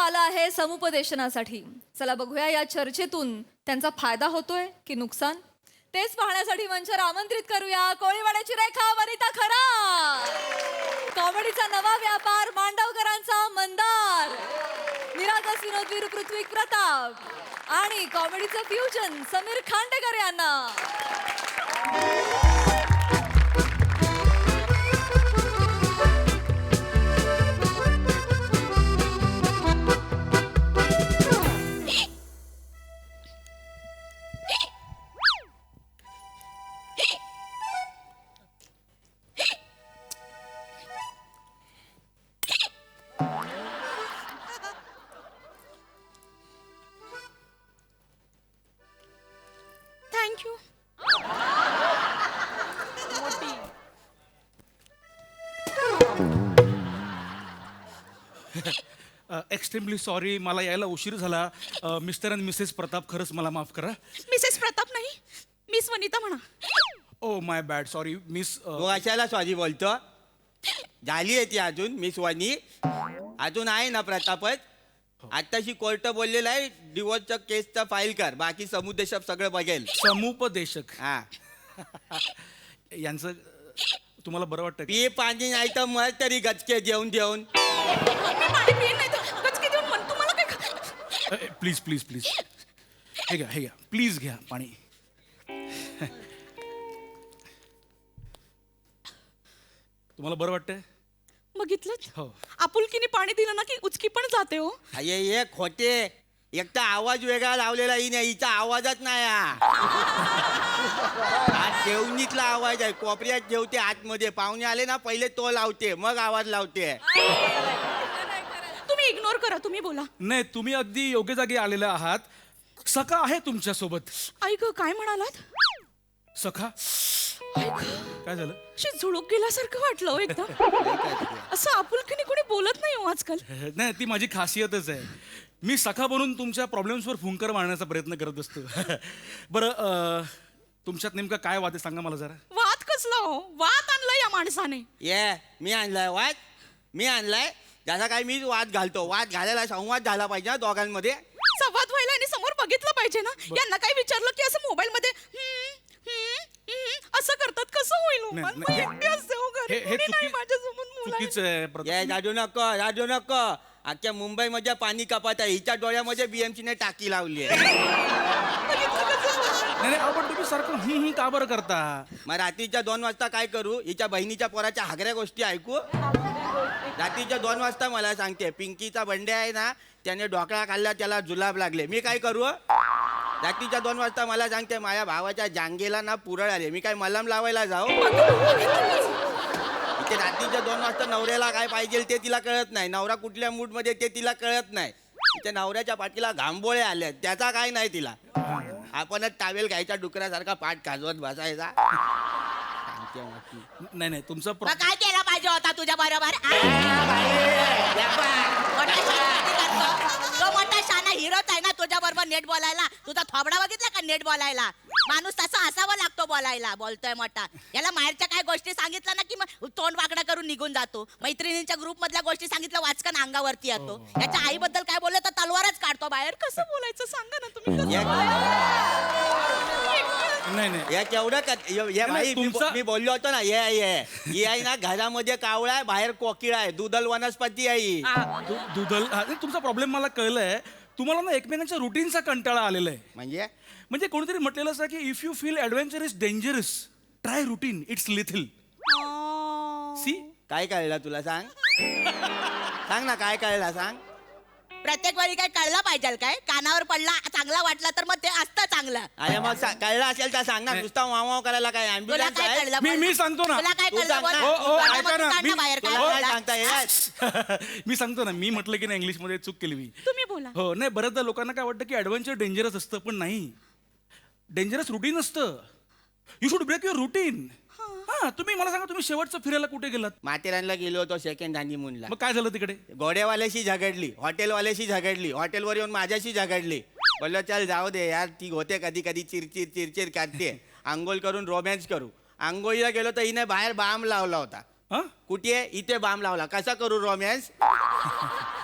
आला आहे समुपदेशनासाठी. चला बघूया या चर्चेतून त्यांचा फायदा होतोय की नुकसान. तेच पाहण्यासाठी मंचावर आमंत्रित करूया कोळीवाड्याची रेखा वनिता खरा, कॉमेडीचा नवा व्यापार मांडवकरांचा मंदार, निरागस विनोदवीर पृथ्वी प्रताप आणि कॉमेडीचं फ्युजन समीर खांडेकर यांना. थँक्यू. एक्स्ट्रीमली सॉरी, मला यायला उशीर झाला. मिस्टर अँड मिसेस प्रताप, खरंच मला माफ करा. मिसेस प्रताप नाही, मिस वनिता म्हणा. Oh my bad, sorry miss. तू अशाला सॉरी बोलतो? झाली आहे ती अजून मिस वाणी, अजून आहे ना प्रतापच. आताशी कोर्ट बोललेलं आहे डिवोर्सच्या केसचा फाईल कर, बाकी समुदेशक सगळं बघेल. समुपदेशक हा, यांचं तुम्हाला बरं वाटतं का? पी पाणी नाही तर मग तरी गचके जेवून जेवून. मी पाणी पिईन नाही तर गचके देऊन म्हण. तुम्हाला काय प्लीज प्लीज प्लीज, हे घ्या हे घ्या, प्लीज घ्या पाणी. तुम्हाला बरं वाटतंय? बघितलं? हो. आपुलकीने पाणी दिलं ना की उचकी पण जाते हो. अये ये खोटे, एक तर आवाज वेगळा लावलेला ही नाही, हिचा आवाजच नाही हा जेवणीतला आवाज आहे. कोपऱ्यात जेवते आतमध्ये, पाहुणे आले ना पहिले तो लावते मग आवाज लावते. तुम्ही इग्नोर करा, तुम्ही बोला. नाही, तुम्ही अगदी योग्य जागी आलेला आहात. सखा आहे तुमच्या सोबत. ऐक गं, काय म्हणालात? सखा काय झालं? शी झुळूक गेल्यासारखं वाटलं हो एकदम. असं आपुलकीने कोणी बोलत नाही हो आजकाल. नाही, ती माझी खासियतच आहे. मी सखा बनून तुमच्या प्रॉब्लेम्सवर फुंकर मारण्याचा प्रयत्न करत असतो. बरं, तुमच्यात नेमका काय वाद आहे सांगा मला जरा. वाद कसला हो? वाद आणला या माणसाने. ये मी आणलाय वाद, मी आणलाय. जसा काय मी वाद घालतो, वाद घालायला संवाद झाला पाहिजे ना दोघांमध्ये. संवाद व्हायला आणि समोर बघितलं पाहिजे ना. यांना काय विचारलं की असं मोबाईल मध्ये असं करतात, कसं होईल हो? नाही, मला नाही, एकटी असते हो घरी, हे कोणी नाही माझ्यासमोर मुलाने. चुकीचं आहे प्रताप. ये राजू नको, राजू नको. अख्ख्या मुंबईमध्ये पाणी कपात आहे, हिच्या डोळ्यामध्ये BMC ने टाकी लावली आहे. बघितलं कसं बोलला? नाही नाही, आपण तुम्ही सारखं का बरं करता? मग रात्रीच्या 2 वाजता काय करू? हिच्या बहिणीच्या पोराच्या हागऱ्या गोष्टी ऐकू? रात्रीच्या 2 वाजता मला सांगते पिंकीचा बंडे आहे ना, त्याने ढोकळा खाल्ला, त्याला जुलाब लागले. मी काय करू? रात्रीच्या 2 वाजता मला सांगते माझ्या भावाच्या जांगेला ना पुरळ आले. मी काय मलम लावायला जाऊ? इथे रात्रीच्या 2 वाजता नवऱ्याला काय पाहिजे ते तिला कळत नाही, नवरा कुठल्या मूड मध्ये ते तिला कळत नाही. इथे नवऱ्याच्या पाठीला घांबोळे आले, त्याचा काय नाही तिला. आपणच टावेल घ्यायच्या डुकरासारखा पाठ खाजवत बसायचा. नाही नाही, तुमचा मग काय केलं पाहिजे होता तुझ्या बरोबर? तो मोठा शाना हिरोच आहे ना तुझ्या बरोबर नेट बोलायला. तुझा थोबडा बघितला का नेट बोलायला? माणूस तसा असावा लागतो बोलायला. बोलतोय मोठा, याला माहेरच्या काय गोष्टी सांगितलं ना की मग तोंड वाकडा करून निघून जातो. मैत्रिणींच्या ग्रुप मधल्या गोष्टी सांगितलं वाचकन अंगावरती येतो. याच्या आईबद्दल काय बोललं तर तलवारच काढतो बाहेर. कसं बोलायचं सांगा ना तुम्ही. नाही नाही, या केवढं भाई तुमचा- मी बोललो होतो ना, ये आहे ना घरामध्ये कावळा आहे, बाहेर कोकिळा आहे, दुधल वनस्पती आहे ही. दुधल. तुमचा प्रॉब्लेम मला कळलाय. तुम्हाला ना एकमेकांच्या रुटीनचा कंटाळा आलेला आहे. म्हणजे कोणीतरी म्हटलेलं असं की if you feel adventure is dangerous, try routine, it's lethal. See, काय कळलं तुला? सांग सांग ना, काय कळलं सांग. प्रत्येक वेळी काय कळलं पाहिजे काय? कानावर पडला चांगला वाटला तर मग ते असतं चांगलं. अरे मग कळलं असेल तर सांग ना, नुसता वाव करायला काय तुला ॲम्ब्युलन्स काय आहे? कळलं? मी सांगतो ना. तुला काय तू कळलं सांग बोल? ना. हो, तुला ऐका ना, काढ मी- बाहेर काय तुला काय बोलला? सांगता येत? मी सांगतो ना, मी म्हटलं की नाही इंग्लिशमध्ये चूक केली मी. तुम्ही बोला. हो, नाही, बऱ्याचदा लोकांना काय वाटतं की ॲडव्हेंचर डेंजरस असतं, पण नाही. डेंजरस रुटीन असतं. You should break your routine. हा, तुम्ही मला सांगा, तुम्ही शेवटचं फिरायला कुठे गेलात? माथेरानला गेलो होतो सेकंड हनीमूनला. मग काय झालं तिकडे? घोड्यावाल्याशी झगडली, हॉटेलवाल्याशी झगडली, हॉटेलवर येऊन माझ्याशी झगडली. बोललो चल जाऊ दे यार, ती होते कधी कधी चिरचिर चिरचिर करते, आंघोळ करून रोमॅन्स करू. आंघोळीला गेलो तर हिने बाहेर बाम लावला होता. हा कुठे इथे बाम लावला कसा करू रोमॅन्स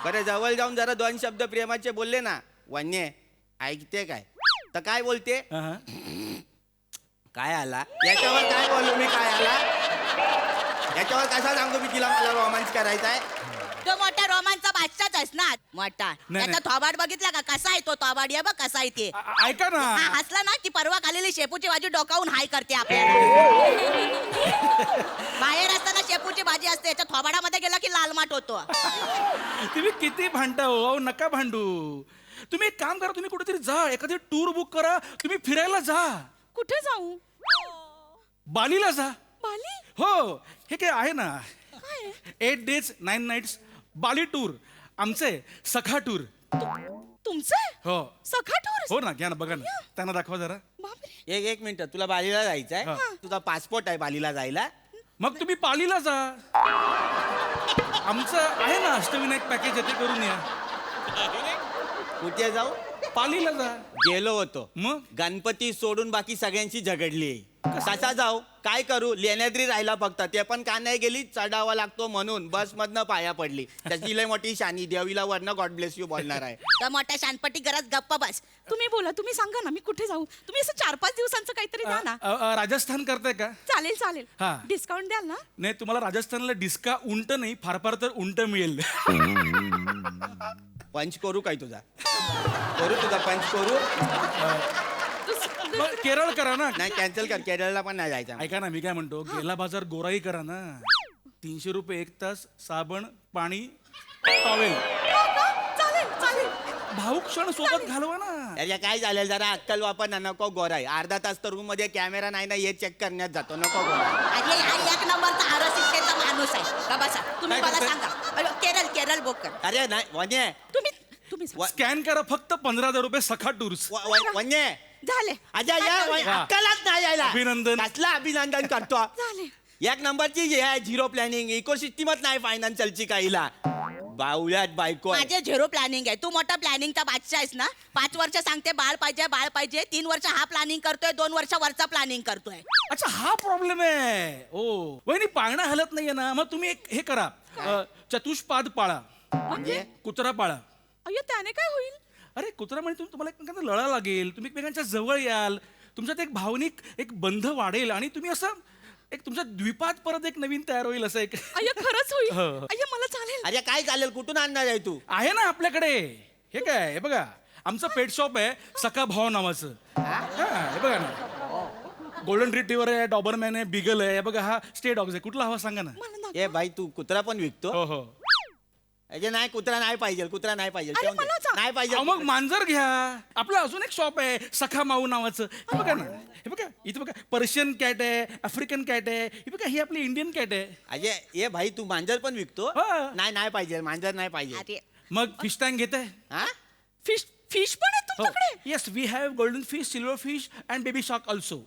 बरं जवळ जाऊन जरा 2 शब्द प्रेमाचे बोलले ना वन्य ऐकते काय तर काय बोलते हा. काय आला याच्यावर काय बोलू मी काय आला याच्यावर कसा सांगू मी तिला मला रोमांस करायचा आहे तो मोठा रोमांचा बादशाच आहेस ना मोठा नाही. त्याचा थोबाड बघितला का कसा आहे तो थोबाड ये बघ कसा आहे ते ऐका ना हा हसला ना की परवा खालेली शेपूची भाजी डोकावून हाय करते आपल्याला बाहेर असताना शेपूची भाजी असते याच्या थोबाडामध्ये गेला की लाल माठ होतो तुम्ही किती भांडता हो अहो, नका भांडू तुम्ही एक काम करा तुम्ही कुठेतरी जा एखादी टूर बुक करा तुम्ही फिरायला जा कुठे जाऊ बालीला जा बाली हो हे काय आहे ना 8 days 9 nights बाली टूर आमचे सखा टूर तुमचे हो सखा टूर हो ना घ्या ना बघा ना त्यांना दाखवा जरा बापरे एक मिनिट तुला बालीला जायचंय हा. तुझा पासपोर्ट आहे बालीला जायला मग तुम्ही पालीला जा आमचं आहे ना अष्टविनायक पॅकेज आहे ते करून या कुठे जाऊ पालीला जा गेलो होतो मग गणपती सोडून बाकी सगळ्यांची झगडली कसा जाऊ काय करू लेण्याद्री राहिला फक्त ते पण का नाही गेली चढावा लागतो म्हणून बस मधनं पाया पडली त्याची लय मोठी शानी देवीला वरनं गॉड ब्लेस यू बोलणार आहे तर मोठ्या शानपट्टी गरज गप्प बस तुम्ही बोला तुम्ही सांगा ना मी कुठे जाऊ तुम्ही असं 4-5 दिवसांचं काहीतरी द्या ना राजस्थान करताय का चालेल चालेल हा. डिस्काउंट द्याल ना नाही तुम्हाला राजस्थानला डिस्का उंट नाही फार फार तर उंट मिळेल पंच करू काय तुझा करू तुझा पंच करू मग केरळ करा ना नाही कॅन्सल कर केरळला पण नाही जायचं ऐका ना मी काय म्हणतो गेला बाजार गोराई करा ना 300 रुपये 1 तास साबण पाणी टॉवेल चालेल चालेल भाऊक क्षण सोबत घालवा ना अरे काय झालं जरा अक्कल वापर ना नको गोराई अर्धा तास तर रूम मध्ये कॅमेरा नाही ना हे चेक करण्यात जातो नको गोराई अरे हा एक नंबरचा आरसीचा माणूस आहे का बसा तुम्ही काय मला करताय? सांगा अरे, केरळ बुक कर अरे नाही वन्य तुम्ही सांगा. स्कॅन करा फक्त 15,000 रुपये सखा टूर्स वन्य झाले अजय या वा. अक्कलच नाही यायला अभिनंदन. कसला अभिनंदन करतो झाले एक नंबरची हे आहे झिरो प्लॅनिंग इकोसिस्टीमच नाही फायनान्शियलची काहीला बावल्यात बायको आहे. माझे झिरो प्लॅनिंग आहे तू मोठा प्लॅनिंगचा बादशाह आहेस ना 5 वर्ष सांगते बाळ पाहिजे 3 वर्ष हा प्लॅनिंग करतोय 2 वर्ष वरचा प्लॅनिंग करतोय अच्छा हा प्रॉब्लेम आहे ओ वहिनी पाळणं हलत नाहीये ना मग तुम्ही एक हे करा चतुष्पाद पाळा म्हणजे कुत्रा पाळा अय्यो त्याने काय होईल अरे कुत्रा म्हणजे तुम्हाला एकमेकांना लळा लागेल तुम्ही एकमेकांच्या जवळ याल तुमच्यात एक भावनिक एक बंध वाढेल आणि तुम्ही असं एक तुमच्या द्विपात परत एक नवीन तयार होईल असं एक अय्यो खरंच होईल हो. अय्यो मला चालेल अरे काय चालेल कुठून आणणार आहे तू आहे ना आपल्याकडे हे काय हे बघा आमचं पेट शॉप आहे सखा भाव नावाचं हा, हे बघा ना गोल्डन रिट्रीवर आहे डॉबरमॅन आहे बिगल आहे हे बघा हा स्टे डॉग्स आहे कुठला हवा सांगा ना मला दाखव. ए भाई तू कुत्रा पण विकतो हो हो अरे नाही कुत्रा नाही पाहिजे कुत्रा नाही पाहिजे अरे ठेवून दे. मला चा- नाही पाहिजे अहो, मग मांजर घ्या आपलं अजून एक शॉप आहे सखा माऊ नावाचं हे बघा ना हे बघा इथे बघा पर्शियन कॅट आहे आफ्रिकन कॅट आहे हे बघा ही आपली इंडियन कॅट आहे अरे ए भाई तू मांजर पण विकतो हा. नाही नाही पाहिजे मांजर नाही पाहिजे अरे मग फिश टँक घेत आहे हा फिश पण आहे तुमच्याकडे yes we have golden fish silver fish and baby shark also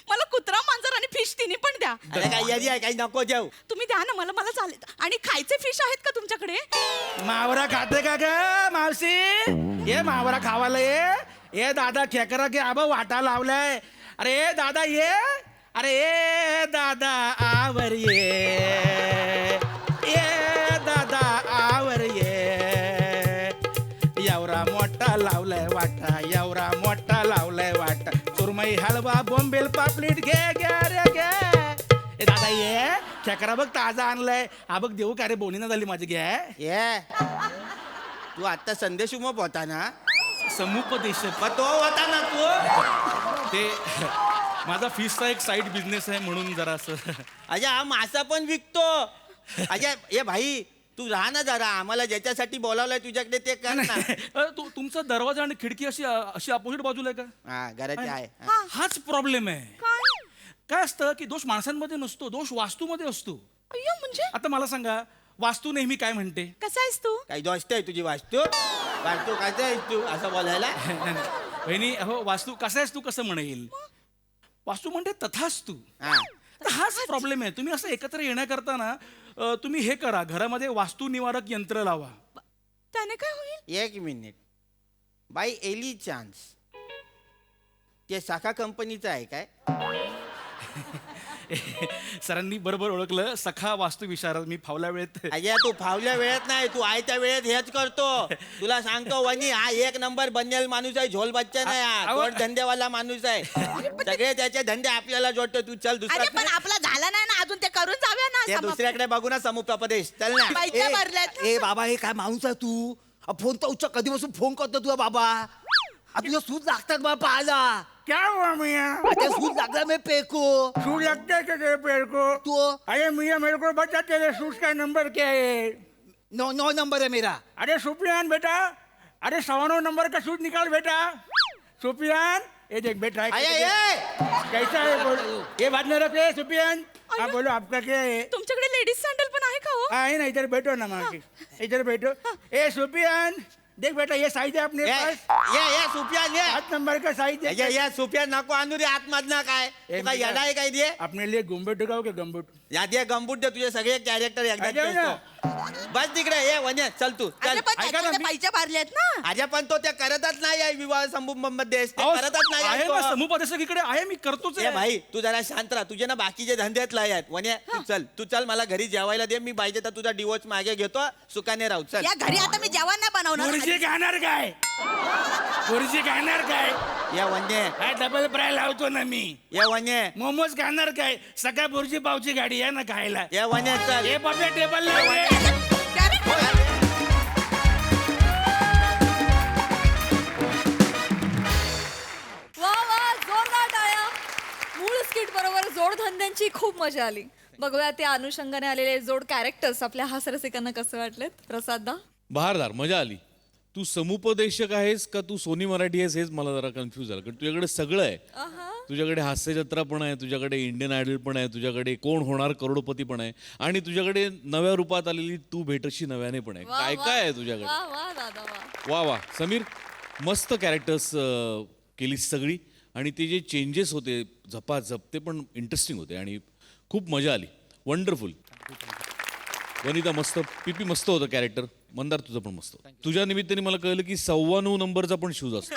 मला कुत्रा मांजर आणि फिश तिन्ही पण द्या अरे काही यादी आहे काही नको जेव तुम्ही द्या ना मला चालेल आणि खायचे फिश आहेत का तुमच्याकडे मावरा खाते का ग मावशी ये मावरा खावाला ये दादा खेकरा घे आबा वाटा लावलाय अरे ए दादा ये अरे ए दादा आवर ये दादा आवर ये एवढा मोठा लावलाय वाटा एवढा मोठा लावलाय वाटा सुरमई हलवा बोंबेल पापलेट घे घे रे घे ए दादा ये खेकरा बघ ताजा आणलाय हा बघ देऊ का रे बोनीना झाली माझी घे ये तू आता संदेश उमप होता ना समुपदेशक मग तो होता ना तू ते माझा फिशचा एक साईड बिझनेस आहे म्हणून जरा असं अरे हा मासा पण विकतो अजय ए भाई तू राहा ना जरा आम्हाला ज्याच्यासाठी बोलावलंय तुझ्याकडे ते कर ना तुमचा दरवाजा आणि खिडकी अशी अशी अपोजिट बाजूला आहे का हा घराचे आहे हा. हाच प्रॉब्लेम आहे काय काय असतं की दोष माणसांमध्ये नसतो दोष वास्तूमध्ये असतो अय्यो म्हणजे आता मला सांगा वास्तू नेहमी काय म्हणते कसा आहेस तू काही दोस्त आहे तुझी वास्तू वास्तू काय आहेस तू असं बोलायला बहिणी अहो वास्तू कसं आहेस तू कसं म्हणेल वास्तू म्हणते तथाच तू हा तर हाच प्रॉब्लेम आहे तुम्ही असं एकत्र येण्याकरता ना तुम्ही हे करा घरामध्ये वास्तू निवारक यंत्र लावा त्याने काय होईल एक मिनिट बाय एली चान्स ते शाखा कंपनीचं आहे काय सरांनी बरोबर ओळखलं, सखा वास्तुविशारद. मी फावल्या वेळेत अजय तू फावल्या वेळेत नाही, तू आयत्या वेळेत हेच करतो. तुला सांगतो वनी, हा एक नंबर बनेल माणूस आहे, झोल बच्चा नाही हा. अहो. जोड धंदेवाला माणूस आहे. सगळे त्याचे धंदे आपल्याला जोडतो. तू चल अरे दुसरा पण आपला झाला नाही ना अजून, ते करून जाऊया ना ते समाप्त. दुसऱ्याकडे बघू ना, समुपदेश चल ना. बाईच्या भरल्यात. ए बाबा, हे काय माणूस आहे तू? फोन तर उच्च कधीपासून फोन करतो तुझा बाबा. तुझ्या सूज लागतात बाबा पाहायला. क्या हुआ मियाँ? ते सूज लागला मी पेको. सूज लगता है क्या तेरे पैर को? तू अरे मियाँ मेरे को बता तेरे सूज का नंबर क्या है? 9 नंबर है मेरा. अरे सुफियान बेटा, अरे 9 नंबर का सूज निकाल बेटा. सुफियान, ये देख बेटा है. अये, ये. कैसा है बोल? ये बात नहीं रखे सुफियान. हाँ बोलो, आपका क्या है? तुमच्याकडे लेडीज सँडल पण आहे का हो? हाँ है ना, इधर बैठो ना माँ के. इधर बैठो. ए सुफियान, देख बेटा ये साइज है अपने पास. ये सुफियान ये. 7 नंबर का साइज है. या सुफियान नको आणू रे आतमधनं काय. ए, तू काय मिया. येडा आहे काय दे. अपने लिए गुम्बट उगाओ के गम्बुट. या दे गंबूट दे, तुझे सगळे कॅरेक्टर एकदा अजय ना. बस तिकडे ये वने, चल तू चल. अरे पण ऐका ना, त्याच्याकडे मी- बाईच्या भरल्यात ना. अजय पण तो त्या करतच नाही आहे विवाह संबंधमध्ये ते अहो, करतच नाही आहे आहे ना तो. समुपदेशक इकडे आहे, मी करतोच ए आहे. भाई तू जरा शांत राहा, तुझे ना बाकीचे धंदेच लय आहेत. वने तू चल मला घरी जेवायला दे, मी पाहिजे तर तुझा डिवोर्स मागे घेतो, सुखाने राहू चल. या घरी आता मी जेवण नाही बनवणार. गुरुजी खाणार काय? गुरुजी खाणार काय? या वने हा डबल फ्राय लावतो ना मी. या वने मोमोज खाणार काय? सकाळ बुर्जी पावची गाडी आहे ना खायला. या वने चल. हे पप्या टेबल वा वा, जोरदार टाळ्या. मूळ स्किट बरोबर जोडधंद्यांची खूप मजा आली. बघूया त्या अनुषंगाने आलेले जोड कॅरेक्टर्स आपल्या हास्यरसिकांना कसं वाटलेत. प्रसाद दा. बहारदार, मजा आली. तू समुपदेशक आहेस का तू सोनी मराठी आहेस हेच मला जरा कन्फ्यूज झालं, कारण तुझ्याकडे सगळं आहे. तुझ्याकडे हास्यजत्रा पण आहे, तुझ्याकडे इंडियन आयडल पण आहे, तुझ्याकडे कोण होणार करोडपती पण आहे, आणि तुझ्याकडे नव्या रूपात आलेली तू भेटशी नव्याने पण आहे. वा, काय वा. काय आहे तुझ्याकडे. वा वा दादा वा. वा वा समीर, मस्त कॅरेक्टर्स केलीस सगळी, आणि ते जे चेंजेस होते झपाझप ते पण इंटरेस्टिंग होते आणि खूप मजा आली. वंडरफुल. वनिता मस्त, पीपी मस्त होतं कॅरेक्टर. मंदार तुझं पण मस्त. तुझ्या निमित्ताने मला कळलं की 9.25 नंबरचा पण शूज असतो.